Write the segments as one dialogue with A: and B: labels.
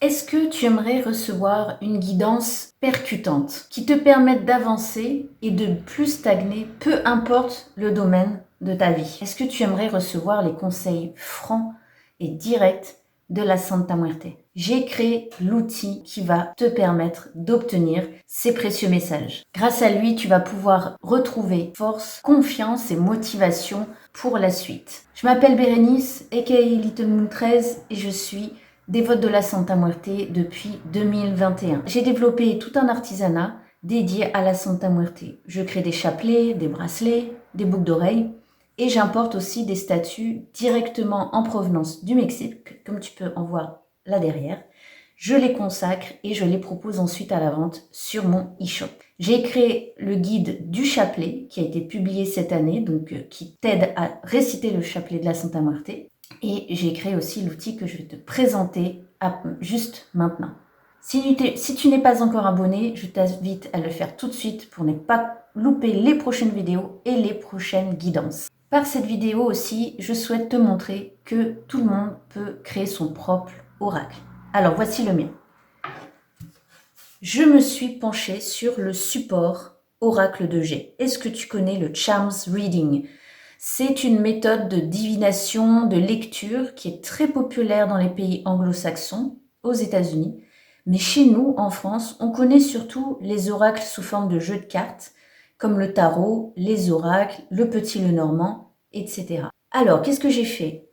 A: Est-ce que tu aimerais recevoir une guidance percutante qui te permette d'avancer et de plus stagner, peu importe le domaine de ta vie? Est-ce que tu aimerais recevoir les conseils francs et directs de la Santa Muerte? J'ai créé l'outil qui va te permettre d'obtenir ces précieux messages. Grâce à lui, tu vas pouvoir retrouver force, confiance et motivation pour la suite. Je m'appelle Bérénice, aka Little Moon 13, et je suis dévote de la Santa Muerte depuis 2021. J'ai développé tout un artisanat dédié à la Santa Muerte. Je crée des chapelets, des bracelets, des boucles d'oreilles et j'importe aussi des statues directement en provenance du Mexique, comme tu peux en voir là derrière. Je les consacre et je les propose ensuite à la vente sur mon e-shop. J'ai créé le guide du chapelet qui a été publié cette année, donc qui t'aide à réciter le chapelet de la Santa Muerte. Et j'ai créé aussi l'outil que je vais te présenter juste maintenant. Si tu n'es pas encore abonné, je t'invite à le faire tout de suite pour ne pas louper les prochaines vidéos et les prochaines guidances. Par cette vidéo aussi, je souhaite te montrer que tout le monde peut créer son propre oracle. Alors voici le mien. Je me suis penchée sur le support oracle de G. Est-ce que tu connais le Charms Reading ? C'est une méthode de divination, de lecture qui est très populaire dans les pays anglo-saxons, aux États-Unis. Mais chez nous, en France, on connaît surtout les oracles sous forme de jeux de cartes, comme le tarot, les oracles, le petit Lenormand, etc. Alors, qu'est-ce que j'ai fait?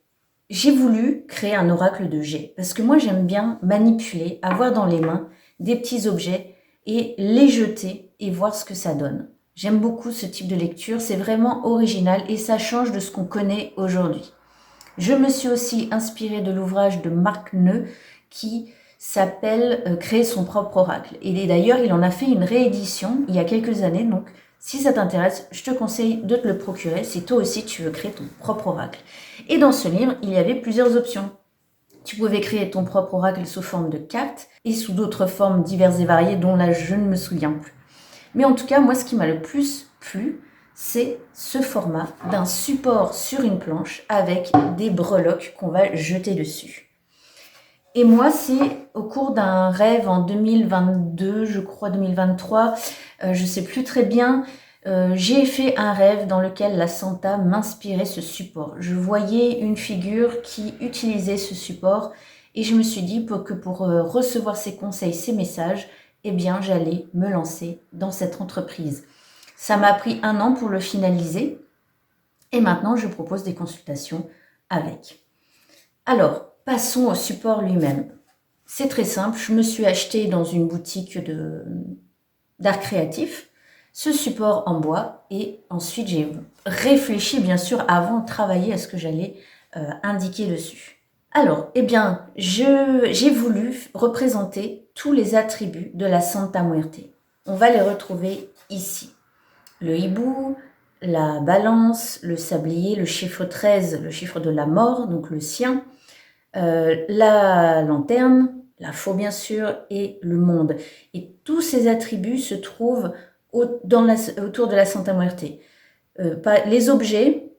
A: J'ai voulu créer un oracle de G, parce que moi j'aime bien manipuler, avoir dans les mains des petits objets et les jeter et voir ce que ça donne. J'aime beaucoup ce type de lecture, c'est vraiment original et ça change de ce qu'on connaît aujourd'hui. Je me suis aussi inspirée de l'ouvrage de Marc Neu qui s'appelle Créer son propre oracle. Et d'ailleurs, il en a fait une réédition il y a quelques années, donc si ça t'intéresse, je te conseille de te le procurer si toi aussi tu veux créer ton propre oracle. Et dans ce livre, il y avait plusieurs options. Tu pouvais créer ton propre oracle sous forme de cartes et sous d'autres formes diverses et variées dont là je ne me souviens plus. Mais en tout cas, moi, ce qui m'a le plus plu, c'est ce format d'un support sur une planche avec des breloques qu'on va jeter dessus. Et moi, c'est au cours d'un rêve en 2022, je crois 2023, je ne sais plus très bien, j'ai fait un rêve dans lequel la Santa m'inspirait ce support. Je voyais une figure qui utilisait ce support et je me suis dit que pour recevoir ces conseils, ces messages, eh bien, j'allais me lancer dans cette entreprise. Ça m'a pris 1 an pour le finaliser et maintenant, je propose des consultations avec. Alors, passons au support lui-même. C'est très simple, je me suis acheté dans une boutique d'art créatif ce support en bois et ensuite j'ai réfléchi bien sûr avant de travailler à ce que j'allais indiquer dessus. Alors, eh bien, j'ai voulu représenter tous les attributs de la Santa Muerte. On va les retrouver ici. Le hibou, la balance, le sablier, le chiffre 13, le chiffre de la mort, donc le sien, la lanterne, la faux bien sûr, et le monde. Et tous ces attributs se trouvent autour de la Santa Muerte. Les objets,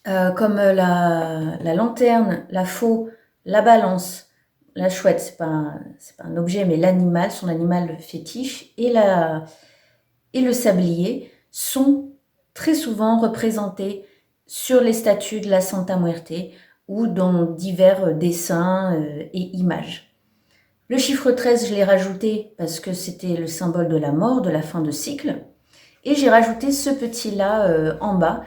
A: comme la lanterne, la faux, la balance, la chouette, c'est pas un objet, mais l'animal, son animal fétiche, et le sablier sont très souvent représentés sur les statues de la Santa Muerte ou dans divers dessins et images. Le chiffre 13, je l'ai rajouté parce que c'était le symbole de la mort, de la fin de cycle. Et j'ai rajouté ce petit-là en bas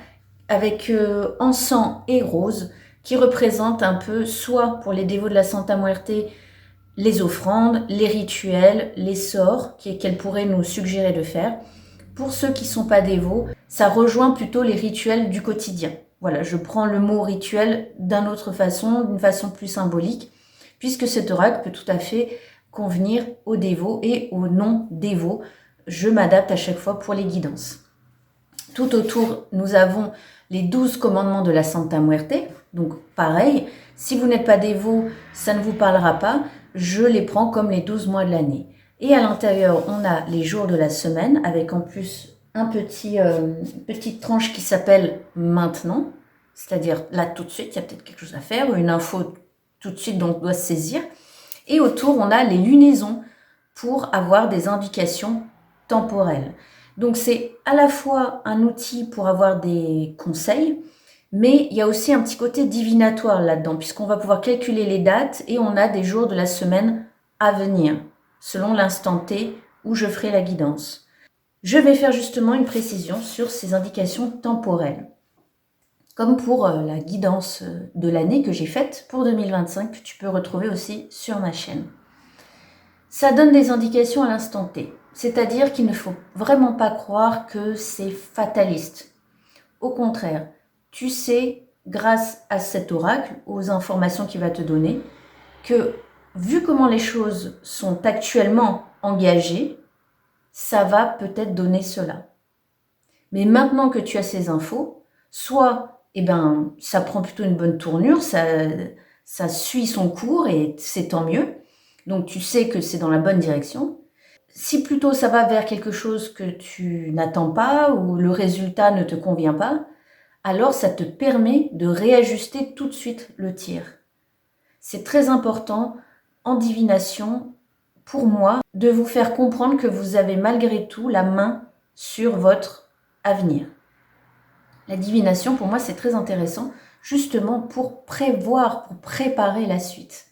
A: avec encens et rose qui représente un peu, soit pour les dévots de la Santa Muerte, les offrandes, les rituels, les sorts qu'elle pourrait nous suggérer de faire. Pour ceux qui ne sont pas dévots, ça rejoint plutôt les rituels du quotidien. Voilà, je prends le mot rituel d'une façon plus symbolique, puisque cet oracle peut tout à fait convenir aux dévots et aux non-dévots. Je m'adapte à chaque fois pour les guidances. Tout autour, nous avons les 12 commandements de la Santa Muerte. Donc pareil, si vous n'êtes pas dévot, ça ne vous parlera pas. Je les prends comme les 12 mois de l'année. Et à l'intérieur, on a les jours de la semaine, avec en plus une petite tranche qui s'appelle « Maintenant », c'est-à-dire là tout de suite, il y a peut-être quelque chose à faire, ou une info tout de suite dont on doit se saisir. Et autour, on a les lunaisons pour avoir des indications temporelles. Donc c'est à la fois un outil pour avoir des conseils, mais il y a aussi un petit côté divinatoire là-dedans, puisqu'on va pouvoir calculer les dates et on a des jours de la semaine à venir, selon l'instant T où je ferai la guidance. Je vais faire justement une précision sur ces indications temporelles. Comme pour la guidance de l'année que j'ai faite pour 2025, que tu peux retrouver aussi sur ma chaîne. Ça donne des indications à l'instant T, c'est-à-dire qu'il ne faut vraiment pas croire que c'est fataliste. Au contraire, tu sais, grâce à cet oracle, aux informations qu'il va te donner, que vu comment les choses sont actuellement engagées, ça va peut-être donner cela. Mais maintenant que tu as ces infos, soit ça prend plutôt une bonne tournure, ça suit son cours et c'est tant mieux. Donc tu sais que c'est dans la bonne direction. Si plutôt ça va vers quelque chose que tu n'attends pas ou le résultat ne te convient pas, alors ça te permet de réajuster tout de suite le tir. C'est très important en divination, pour moi, de vous faire comprendre que vous avez malgré tout la main sur votre avenir. La divination, pour moi, c'est très intéressant, justement pour prévoir, pour préparer la suite.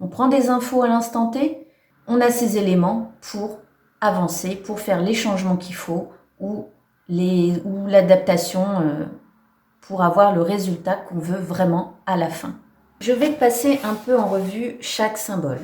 A: On prend des infos à l'instant T, on a ces éléments pour avancer, pour faire les changements qu'il faut ou l'adaptation pour avoir le résultat qu'on veut vraiment à la fin. Je vais passer un peu en revue chaque symbole.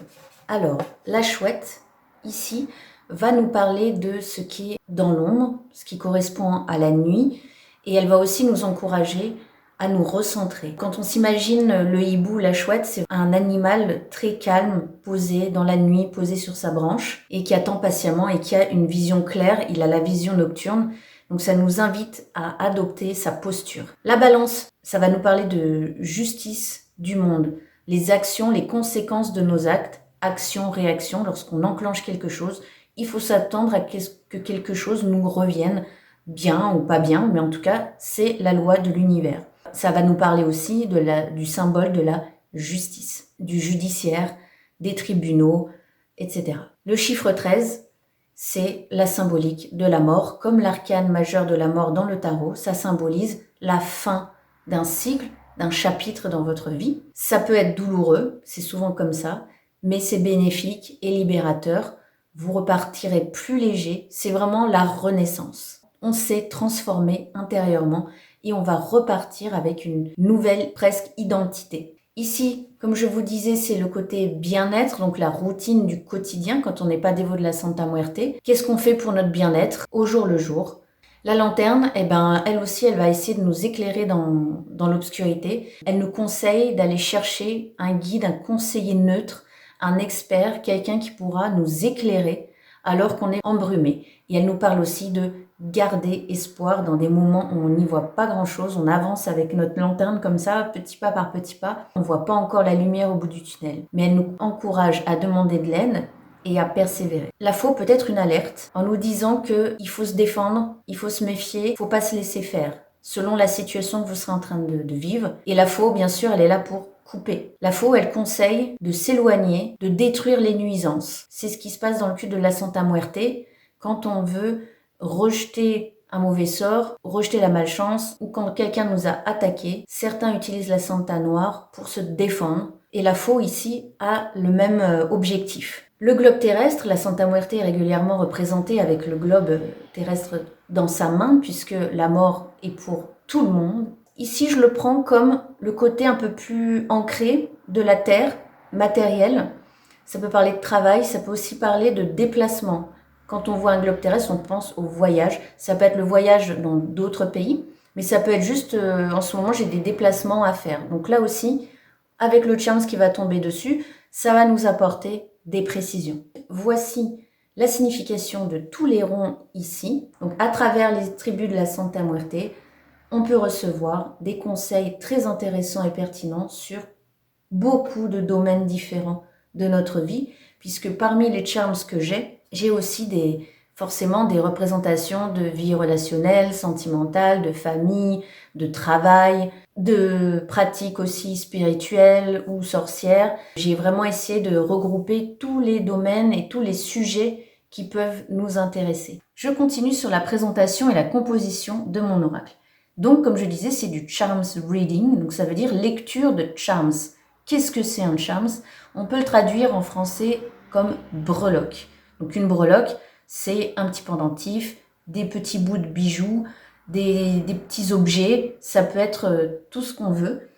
A: Alors, la chouette, ici, va nous parler de ce qui est dans l'ombre, ce qui correspond à la nuit, et elle va aussi nous encourager à nous recentrer. Quand on s'imagine le hibou, la chouette, c'est un animal très calme, posé dans la nuit, posé sur sa branche, et qui attend patiemment et qui a une vision claire, il a la vision nocturne, donc ça nous invite à adopter sa posture. La balance, ça va nous parler de justice du monde, les actions, les conséquences de nos actes, action, réaction, lorsqu'on enclenche quelque chose, il faut s'attendre à que quelque chose nous revienne, bien ou pas bien, mais en tout cas, c'est la loi de l'univers. Ça va nous parler aussi du symbole de la justice, du judiciaire, des tribunaux, etc. Le chiffre 13, c'est la symbolique de la mort. Comme l'arcane majeur de la mort dans le tarot, ça symbolise la fin d'un cycle, d'un chapitre dans votre vie. Ça peut être douloureux, c'est souvent comme ça, mais c'est bénéfique et libérateur. Vous repartirez plus léger, c'est vraiment la renaissance. On s'est transformé intérieurement et on va repartir avec une nouvelle presque identité. Ici, comme je vous disais, c'est le côté bien-être, donc la routine du quotidien quand on n'est pas dévot de la Santa Muerte. Qu'est-ce qu'on fait pour notre bien-être au jour le jour? La lanterne, elle aussi, elle va essayer de nous éclairer dans l'obscurité. Elle nous conseille d'aller chercher un guide, un conseiller neutre, un expert, quelqu'un qui pourra nous éclairer alors qu'on est embrumé. Et elle nous parle aussi de garder espoir dans des moments où on n'y voit pas grand-chose. On avance avec notre lanterne comme ça, petit pas par petit pas. On ne voit pas encore la lumière au bout du tunnel. Mais elle nous encourage à demander de l'aide et à persévérer. La faux peut être une alerte en nous disant qu'il faut se défendre, il faut se méfier, il ne faut pas se laisser faire, selon la situation que vous serez en train de vivre. Et la faux, bien sûr, elle est là pour couper. La faux, elle conseille de s'éloigner, de détruire les nuisances. C'est ce qui se passe dans le culte de la Santa Muerte, quand on veut rejeter un mauvais sort, rejeter la malchance, ou quand quelqu'un nous a attaqué. Certains utilisent la Santa Noire pour se défendre, et la faux ici a le même objectif. Le globe terrestre, la Santa Muerte est régulièrement représentée avec le globe terrestre dans sa main, puisque la mort est pour tout le monde. Ici, je le prends comme le côté un peu plus ancré de la Terre, matériel. Ça peut parler de travail, ça peut aussi parler de déplacement. Quand on voit un globe terrestre, on pense au voyage. Ça peut être le voyage dans d'autres pays, mais ça peut être juste, en ce moment, j'ai des déplacements à faire. Donc là aussi, avec le charms qui va tomber dessus, ça va nous apporter des précisions. Voici la signification de tous les ronds ici. Donc à travers les tribus de la Santa Muerte, on peut recevoir des conseils très intéressants et pertinents sur beaucoup de domaines différents de notre vie, puisque parmi les charms que j'ai aussi forcément des représentations de vie relationnelle, sentimentale, de famille, de travail, de pratiques aussi spirituelles ou sorcières. J'ai vraiment essayé de regrouper tous les domaines et tous les sujets qui peuvent nous intéresser. Je continue sur la présentation et la composition de mon oracle. Donc, comme je disais, c'est du Charms Reading, donc ça veut dire lecture de charms. Qu'est-ce que c'est un charms? On peut le traduire en français comme breloque. Donc une breloque, c'est un petit pendentif, des petits bouts de bijoux, des petits objets, ça peut être tout ce qu'on veut.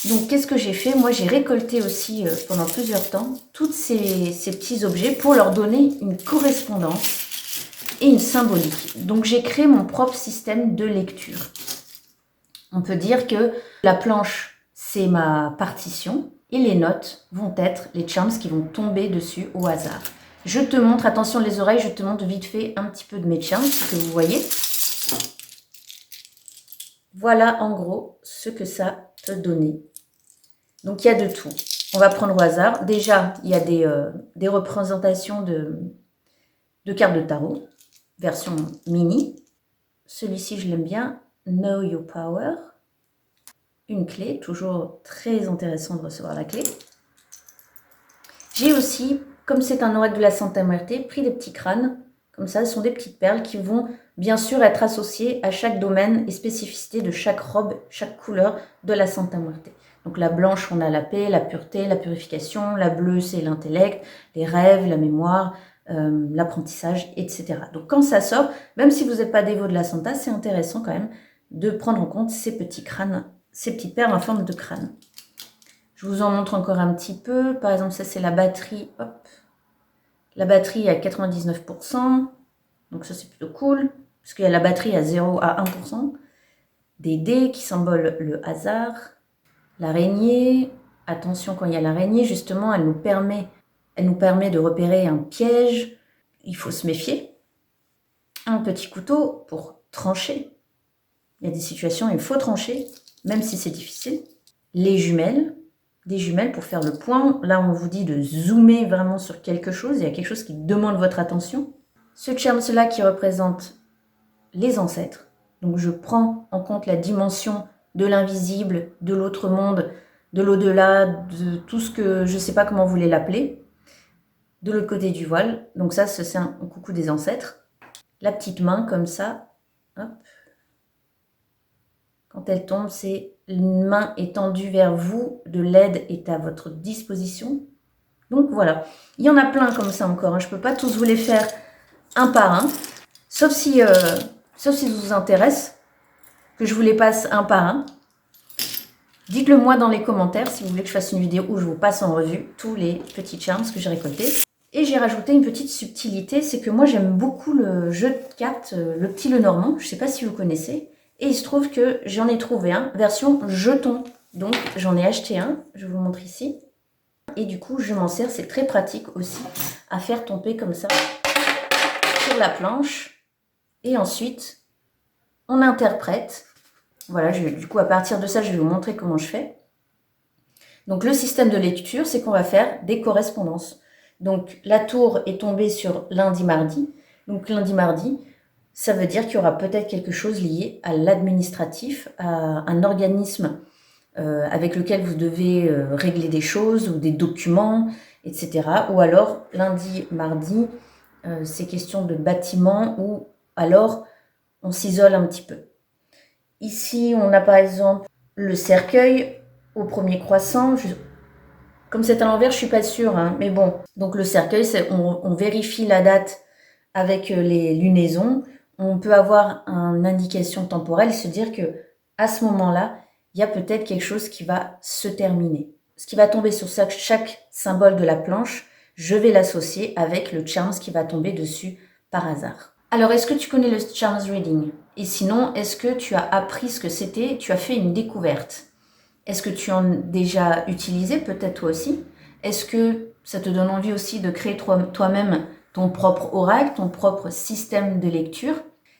A: Donc qu'est-ce que j'ai fait? Moi j'ai récolté aussi pendant plusieurs temps tous ces petits objets pour leur donner une correspondance et une symbolique. Donc j'ai créé mon propre système de lecture. On peut dire que la planche, c'est ma partition et les notes vont être les charms qui vont tomber dessus au hasard. Je te montre, attention les oreilles, je te montre vite fait un petit peu de mes charms que vous voyez. Voilà en gros ce que ça peut donner. Donc il y a de tout. On va prendre au hasard. Déjà, il y a des représentations de cartes de tarot, version mini. Celui-ci, je l'aime bien. Know Your Power. Une clé, toujours très intéressant de recevoir la clé. J'ai aussi, comme c'est un oracle de la Santa Muerte, pris des petits crânes. Comme ça, ce sont des petites perles qui vont bien sûr être associées à chaque domaine et spécificité de chaque robe, chaque couleur de la Santa Muerte. Donc la blanche, on a la paix, la pureté, la purification. La bleue, c'est l'intellect, les rêves, la mémoire, l'apprentissage, etc. Donc quand ça sort, même si vous n'êtes pas dévot de la Santa, c'est intéressant quand même de prendre en compte ces petits crânes, ces petites perles en forme de crâne. Je vous en montre encore un petit peu. Par exemple, ça c'est la batterie. Hop. La batterie à 99%. Donc ça c'est plutôt cool. Parce qu'il y a la batterie à 0 à 1%. Des dés qui symbolent le hasard. L'araignée. Attention, quand il y a l'araignée, justement, elle nous permet de repérer un piège. Il faut se méfier. Un petit couteau pour trancher. Il y a des situations où il faut trancher, même si c'est difficile. Les jumelles. Des jumelles pour faire le point. Là, on vous dit de zoomer vraiment sur quelque chose. Il y a quelque chose qui demande votre attention. Ce charms-là qui représente les ancêtres. Donc, je prends en compte la dimension de l'invisible, de l'autre monde, de l'au-delà, de tout ce que je ne sais pas comment vous voulez l'appeler. De l'autre côté du voile. Donc ça, c'est un coucou des ancêtres. La petite main comme ça. Hop. Quand elle tombe, c'est une main étendue vers vous, de l'aide est à votre disposition. Donc voilà, il y en a plein comme ça encore. Je ne peux pas tous vous les faire un par un, sauf si ça vous intéresse, que je vous les passe un par un. Dites-le moi dans les commentaires si vous voulez que je fasse une vidéo où je vous passe en revue tous les petits charms que j'ai récoltés. Et j'ai rajouté une petite subtilité, c'est que moi j'aime beaucoup le jeu de cartes, le petit Lenormand, je ne sais pas si vous connaissez. Et il se trouve que j'en ai trouvé un, version jeton. Donc j'en ai acheté un, je vous montre ici. Et du coup je m'en sers, c'est très pratique aussi à faire tomber comme ça sur la planche. Et ensuite on interprète. Voilà, du coup à partir de ça je vais vous montrer comment je fais. Donc le système de lecture, c'est qu'on va faire des correspondances. Donc la tour est tombée sur lundi-mardi. Donc lundi-mardi, ça veut dire qu'il y aura peut-être quelque chose lié à l'administratif, à un organisme avec lequel vous devez régler des choses ou des documents, etc. Ou alors, lundi, mardi, c'est question de bâtiment ou alors on s'isole un petit peu. Ici, on a par exemple le cercueil au premier croissant. Comme c'est à l'envers, je ne suis pas sûre, hein, mais bon. Donc le cercueil, on vérifie la date avec les lunaisons. On peut avoir une indication temporelle et se dire que à ce moment-là, il y a peut-être quelque chose qui va se terminer. Ce qui va tomber sur chaque symbole de la planche, je vais l'associer avec le charms qui va tomber dessus par hasard. Alors, est-ce que tu connais le charms reading? Et sinon, est-ce que tu as appris ce que c'était? Tu as fait une découverte? Est-ce que tu en as déjà utilisé, peut-être toi aussi? Est-ce que ça te donne envie aussi de créer toi-même ton propre oracle, ton propre système de lecture?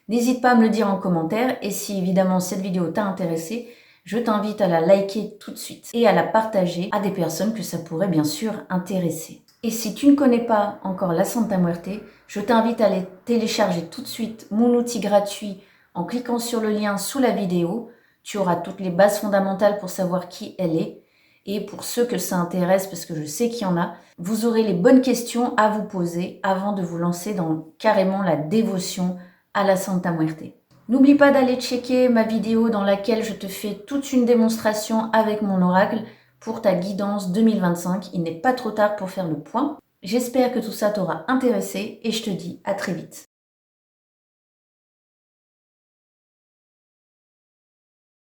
A: N'hésite pas à me le dire en commentaire et si évidemment cette vidéo t'a intéressé, je t'invite à la liker tout de suite et à la partager à des personnes que ça pourrait bien sûr intéresser. Et si tu ne connais pas encore la Santa Muerte, je t'invite à aller télécharger tout de suite mon outil gratuit en cliquant sur le lien sous la vidéo. Tu auras toutes les bases fondamentales pour savoir qui elle est. Et pour ceux que ça intéresse, parce que je sais qu'il y en a, vous aurez les bonnes questions à vous poser avant de vous lancer dans carrément la dévotion à la Santa Muerte. N'oublie pas d'aller checker ma vidéo dans laquelle je te fais toute une démonstration avec mon oracle pour ta guidance 2025. Il n'est pas trop tard pour faire le point. J'espère que tout ça t'aura intéressé et je te dis à très vite.